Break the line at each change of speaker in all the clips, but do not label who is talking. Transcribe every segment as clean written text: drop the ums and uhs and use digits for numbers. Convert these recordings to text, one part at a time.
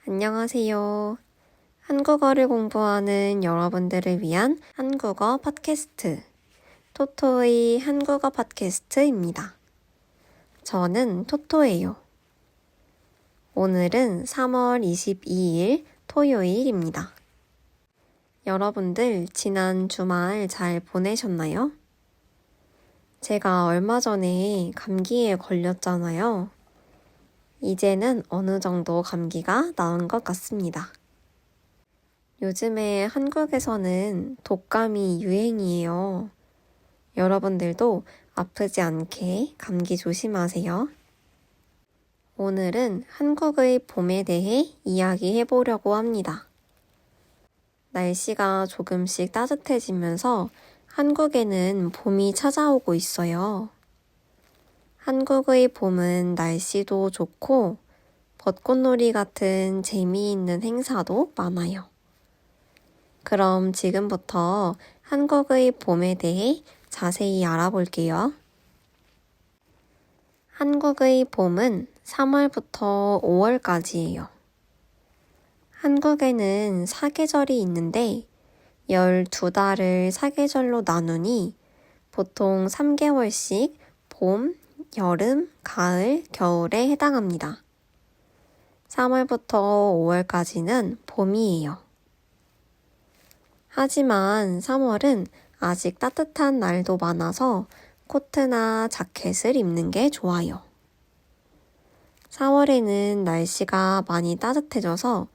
안녕하세요. 한국어를 공부하는 여러분들을 위한 한국어 팟캐스트, 토토의 한국어 팟캐스트입니다. 저는 토토예요. 오늘은 3월 22일 토요일입니다. 여러분들 지난 주말 잘 보내셨나요? 제가 얼마 전에 감기에 걸렸잖아요. 이제는 어느 정도 감기가 나은 것 같습니다. 요즘에 한국에서는 독감이 유행이에요. 여러분들도 아프지 않게 감기 조심하세요. 오늘은 한국의 봄에 대해 이야기해 보려고 합니다. 날씨가 조금씩 따뜻해지면서 한국에는 봄이 찾아오고 있어요. 한국의 봄은 날씨도 좋고 벚꽃놀이 같은 재미있는 행사도 많아요. 그럼 지금부터 한국의 봄에 대해 자세히 알아볼게요. 한국의 봄은 3월부터 5월까지예요. 한국에는 사계절이 있는데 12달을 사계절로 나누니 보통 3개월씩 봄, 여름, 가을, 겨울에 해당합니다. 3월부터 5월까지는 봄이에요. 하지만 3월은 아직 따뜻한 날도 많아서 코트나 자켓을 입는 게 좋아요. 4월에는 날씨가 많이 따뜻해져서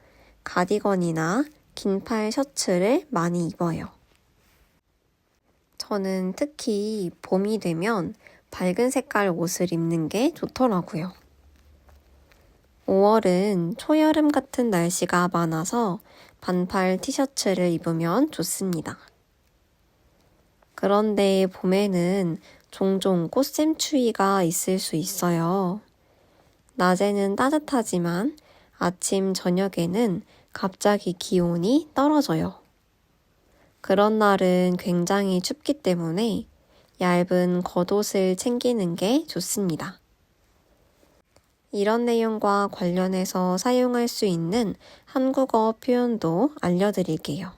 가디건이나 긴팔 셔츠를 많이 입어요. 저는 특히 봄이 되면 밝은 색깔 옷을 입는 게 좋더라고요. 5월은 초여름 같은 날씨가 많아서 반팔 티셔츠를 입으면 좋습니다. 그런데 봄에는 종종 꽃샘추위가 있을 수 있어요. 낮에는 따뜻하지만 아침, 저녁에는 갑자기 기온이 떨어져요. 그런 날은 굉장히 춥기 때문에 얇은 겉옷을 챙기는 게 좋습니다. 이런 내용과 관련해서 사용할 수 있는 한국어 표현도 알려드릴게요.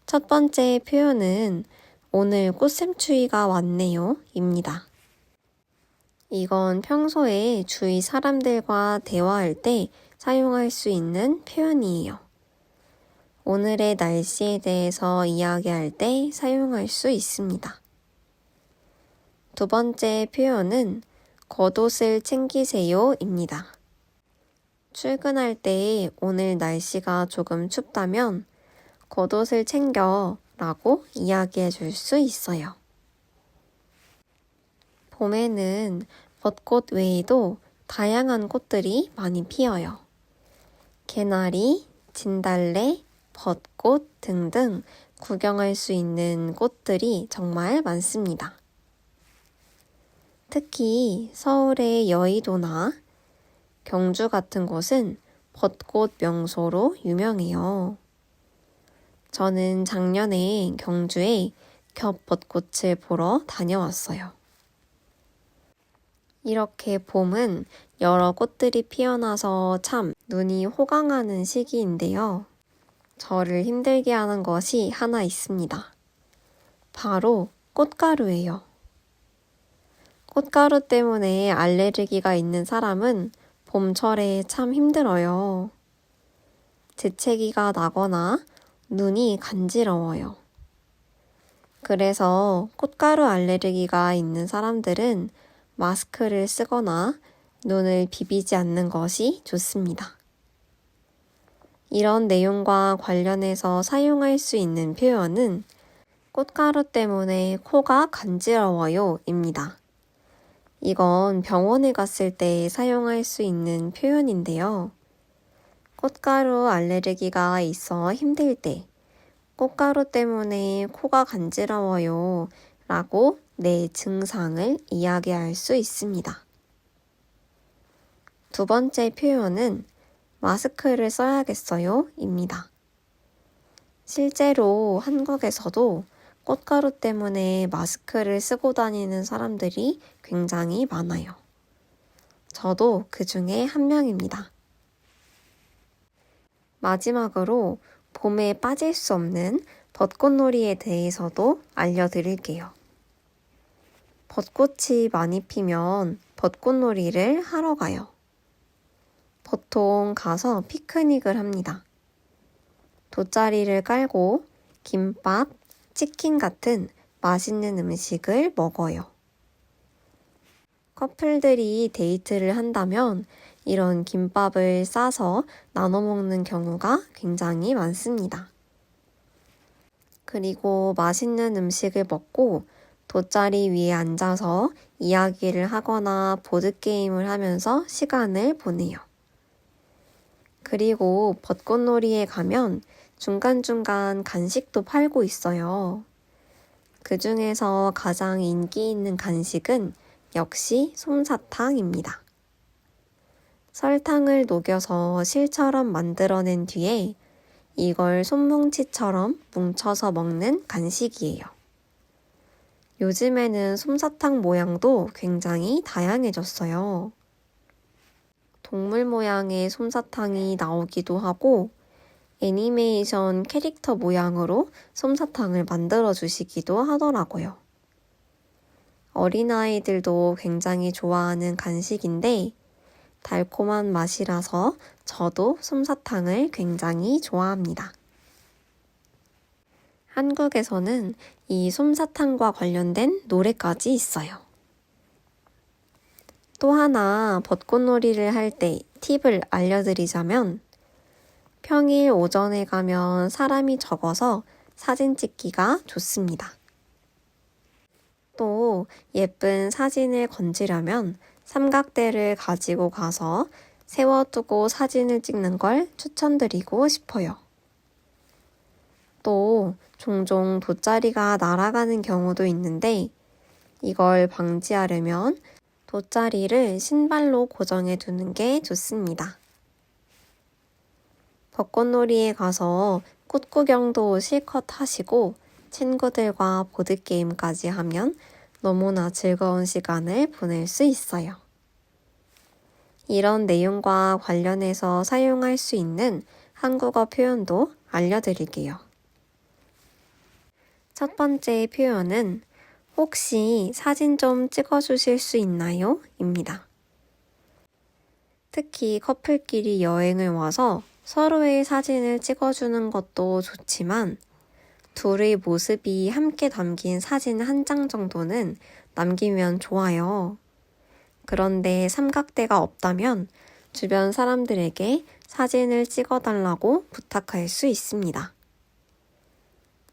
첫 번째 표현은 오늘 꽃샘추위가 왔네요 입니다. 이건 평소에 주위 사람들과 대화할 때 사용할 수 있는 표현이에요. 오늘의 날씨에 대해서 이야기할 때 사용할 수 있습니다. 두 번째 표현은 겉옷을 챙기세요 입니다. 출근할 때 오늘 날씨가 조금 춥다면 겉옷을 챙겨 라고 이야기해 줄 수 있어요. 봄에는 벚꽃 외에도 다양한 꽃들이 많이 피어요. 개나리, 진달래, 벚꽃 등등 구경할 수 있는 꽃들이 정말 많습니다. 특히 서울의 여의도나 경주 같은 곳은 벚꽃 명소로 유명해요. 저는 작년에 경주에 겹벚꽃을 보러 다녀왔어요. 이렇게 봄은 여러 꽃들이 피어나서 참 눈이 호강하는 시기인데요. 저를 힘들게 하는 것이 하나 있습니다. 바로 꽃가루예요. 꽃가루 때문에 알레르기가 있는 사람은 봄철에 참 힘들어요. 재채기가 나거나 눈이 간지러워요. 그래서 꽃가루 알레르기가 있는 사람들은 마스크를 쓰거나 눈을 비비지 않는 것이 좋습니다. 이런 내용과 관련해서 사용할 수 있는 표현은 꽃가루 때문에 코가 간지러워요 입니다. 이건 병원에 갔을 때 사용할 수 있는 표현인데요. 꽃가루 알레르기가 있어 힘들 때 꽃가루 때문에 코가 간지러워요 라고 내 증상을 이야기할 수 있습니다. 두 번째 표현은 마스크를 써야겠어요 입니다. 실제로 한국에서도 꽃가루 때문에 마스크를 쓰고 다니는 사람들이 굉장히 많아요. 저도 그 중에 한 명입니다. 마지막으로 봄에 빠질 수 없는 벚꽃놀이에 대해서도 알려드릴게요. 벚꽃이 많이 피면 벚꽃놀이를 하러 가요. 보통 가서 피크닉을 합니다. 돗자리를 깔고 김밥, 치킨 같은 맛있는 음식을 먹어요. 커플들이 데이트를 한다면 이런 김밥을 싸서 나눠 먹는 경우가 굉장히 많습니다. 그리고 맛있는 음식을 먹고 돗자리 위에 앉아서 이야기를 하거나 보드게임을 하면서 시간을 보내요. 그리고 벚꽃놀이에 가면 중간중간 간식도 팔고 있어요. 그 중에서 가장 인기 있는 간식은 역시 솜사탕입니다. 설탕을 녹여서 실처럼 만들어낸 뒤에 이걸 손뭉치처럼 뭉쳐서 먹는 간식이에요. 요즘에는 솜사탕 모양도 굉장히 다양해졌어요. 동물 모양의 솜사탕이 나오기도 하고 애니메이션 캐릭터 모양으로 솜사탕을 만들어 주시기도 하더라고요. 어린아이들도 굉장히 좋아하는 간식인데 달콤한 맛이라서 저도 솜사탕을 굉장히 좋아합니다. 한국에서는 이 솜사탕과 관련된 노래까지 있어요. 또 하나 벚꽃놀이를 할 때 팁을 알려드리자면 평일 오전에 가면 사람이 적어서 사진 찍기가 좋습니다. 또 예쁜 사진을 건지려면 삼각대를 가지고 가서 세워두고 사진을 찍는 걸 추천드리고 싶어요. 또 종종 돗자리가 날아가는 경우도 있는데 이걸 방지하려면 돗자리를 신발로 고정해 두는 게 좋습니다. 벚꽃놀이에 가서 꽃 구경도 실컷 하시고 친구들과 보드게임까지 하면 너무나 즐거운 시간을 보낼 수 있어요. 이런 내용과 관련해서 사용할 수 있는 한국어 표현도 알려드릴게요. 첫 번째 표현은 혹시 사진 좀 찍어주실 수 있나요? 입니다. 특히 커플끼리 여행을 와서 서로의 사진을 찍어주는 것도 좋지만 둘의 모습이 함께 담긴 사진 한 장 정도는 남기면 좋아요. 그런데 삼각대가 없다면 주변 사람들에게 사진을 찍어달라고 부탁할 수 있습니다.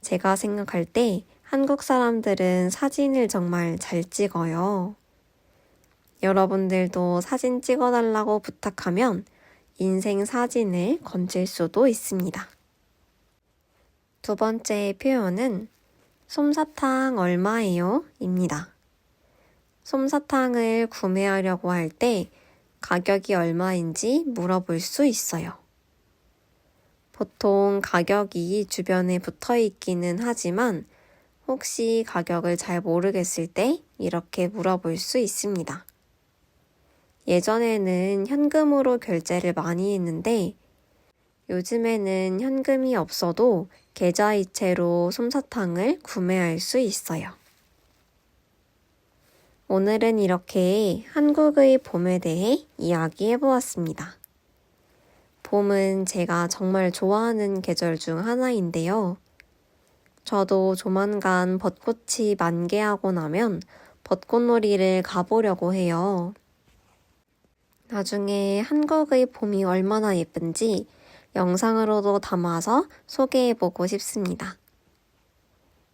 제가 생각할 때 한국 사람들은 사진을 정말 잘 찍어요. 여러분들도 사진 찍어달라고 부탁하면 인생 사진을 건질 수도 있습니다. 두 번째 표현은 솜사탕 얼마예요? 입니다. 솜사탕을 구매하려고 할 때 가격이 얼마인지 물어볼 수 있어요. 보통 가격이 주변에 붙어 있기는 하지만 혹시 가격을 잘 모르겠을 때 이렇게 물어볼 수 있습니다. 예전에는 현금으로 결제를 많이 했는데 요즘에는 현금이 없어도 계좌이체로 솜사탕을 구매할 수 있어요. 오늘은 이렇게 한국의 봄에 대해 이야기해 보았습니다. 봄은 제가 정말 좋아하는 계절 중 하나인데요. 저도 조만간 벚꽃이 만개하고 나면 벚꽃놀이를 가보려고 해요. 나중에 한국의 봄이 얼마나 예쁜지 영상으로도 담아서 소개해보고 싶습니다.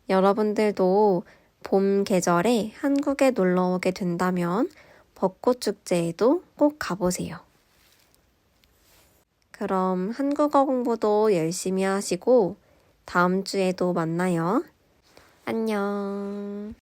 여러분들도 봄 계절에 한국에 놀러 오게 된다면 벚꽃 축제에도 꼭 가보세요. 그럼 한국어 공부도 열심히 하시고 다음 주에도 만나요. 안녕.